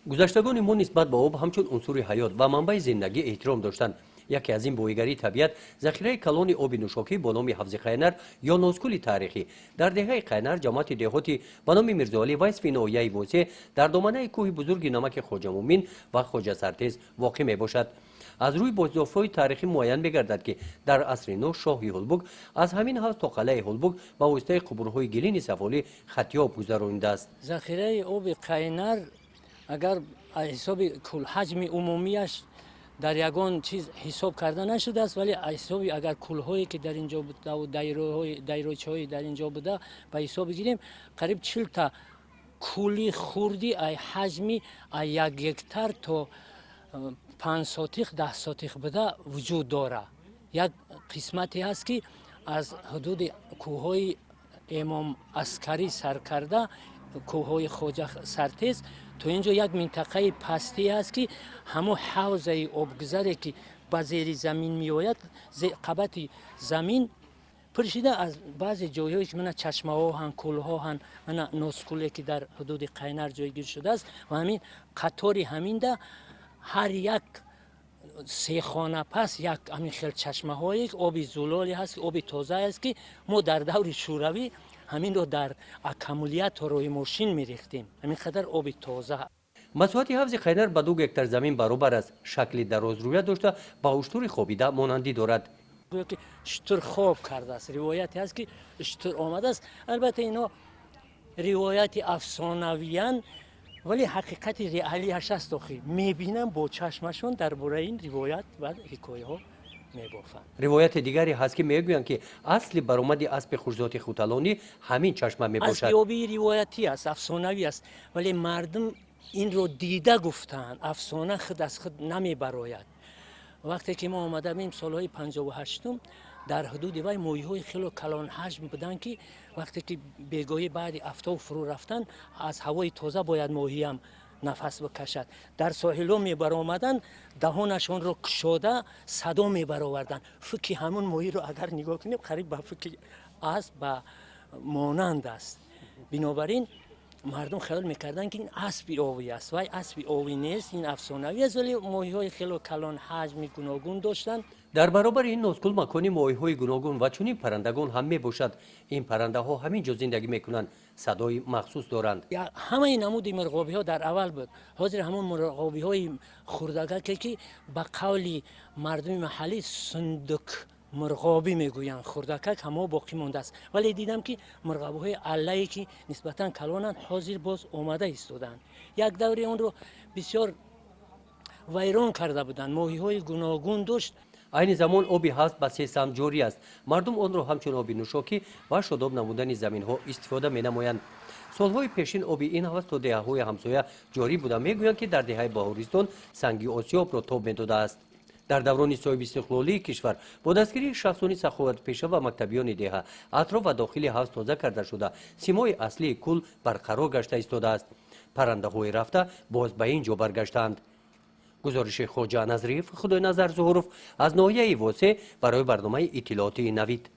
گذشتگان ما نسبت به آب همچون عنصر حیات و منبع زندگی احترام داشتند. یکی از این بویگری طبیعت ذخیره کلان آب نوشاکی با نام حوض قینر یا ناسکول تاریخی در دهه قینر جماعت دهاتی به نام میرزاعلی و اسم ناحیه بوسه در دامنه کوه بزرگ نمک خواجه مومین و خواجه سرتیز واقع می باشد. از روی بازیاف‌های تاریخی معین بگردد که در عصر نو شاه هولبوگ از همین حوض تا قلعه هولبوگ با واسطه قبورهای گلین سفالی خطیاب گذرانیده است. ذخیره آب قینر اگر حساب کل حجم عمومیش در یگان چیز حساب کرده نشده است، ولی حساب اگر کل‌هایی که در اینجا بوده و دایره‌های در اینجا بوده به حساب بگیریم قریب 40 تا کولی خوردی ای حجمی ای یک هکتار تا 5 ساتیخ 10 ساتیخ بوده وجود داره. یک قسمتی هست که از حدود کوههای امام عسکری سر کرده کوههای خواجه سرتیز تو اینجا یک منطقه پستی است که همون حوضه آبگذری که به زیر زمین می آید قبط زمین پرشیده از بعضی جایهایی که من چشمه ها هن کل ها هن من ناسکولی که در حدود قینر جایگیر شده است و همین قطاری همین ده هر یک 3 خانه پس یک همین خیل چشمه هایی آب زلالی هست آب تازه است که ما در دور شوروی همین رو در اکمولیت روی ماشین میریختیم. همین قدر آب تازه. مساحت حوض قینر به 2 هکتار زمین برابر است. شکل درازرویه داشته با اشتر خوابیده مانندی دارد. که اشتر خواب کرده است. روایتی هست که اشتر آمده است. البته اینا روایت افسانویان ولی حقیقت ریالیش است. میبینم با چشمشون درباره این روایت و حکایه ها میبافند. روایت دیگری هست که میگویند که اصل برآمد اسب خوشذات خوتلانی همین چشمه میباشد. اسبی روایتی است، افسانوی است، ولی مردم این رو دیده گفتند. افسانه خود از خود نمیبراید. وقتی که ما آمده بیم سالهای 58 در حدود وی مویهای خیلی کلان حجم بودن که وقتی که بیگاهی بعد افتا فرو رفتن از هوای تازه باید مویی هم نفس بکشد. در ساحل می برآمدن دهانشان رو کشاده صدا می برآوردن. فکر همون مویی رو اگر نگاه کنیم قریب به فکر اسب به مانند است. بنابراین مردم خیال میکردن که این اسبی آبی است و اسبی آبی نیست، این افسانوی است، ولی ماهی‌های خیلی کلان حجم گوناگون داشتند. در برابر این ناسکول مکانی ماهی‌های گوناگون و چنین پرندگان هم میباشد. این پرنده ها همینجا زندگی میکنند، صدای مخصوص دارند. همه نمود مرغابی ها در اول بود. حاضر همون مرغابی های خردگک که به قول مردم محلی صندوق مرغابی میگویند، خردکک همه باقی مانده است. ولی دیدم که مرغابی های عله‌ای که نسبتا کلانند حاضر باز آمده ایستادند. یک دوری اون رو بسیار ویران کرده بودند. ماهی های گوناگون داشت. این زمان آبی هست به 3 سمت جاری است. مردم آن را همچون آب نوشاکی و شاداب نمودن زمین ها استفاده می نمایند. سالهای پیشین آبی این حوض تا دهه‌های همسایه جاری بوده. میگویند که در دهه بهارستان سنگ آسیاب را تاب میداده است. در دوران صاحب استقلالی کشور با دستگیری شخصانی سخاوت پیشه و مکتبیان دهه اطراف و داخل حوض تازه کرده شده سیمای اصلی کل برقرار گشته ایستاده است. پرنده های رفته باز به اینجا برگشتند. گزارش خواجه نظریف خدای نظر ظهورف از ناحیه واسه برای برنامه اطلاعاتی نوید.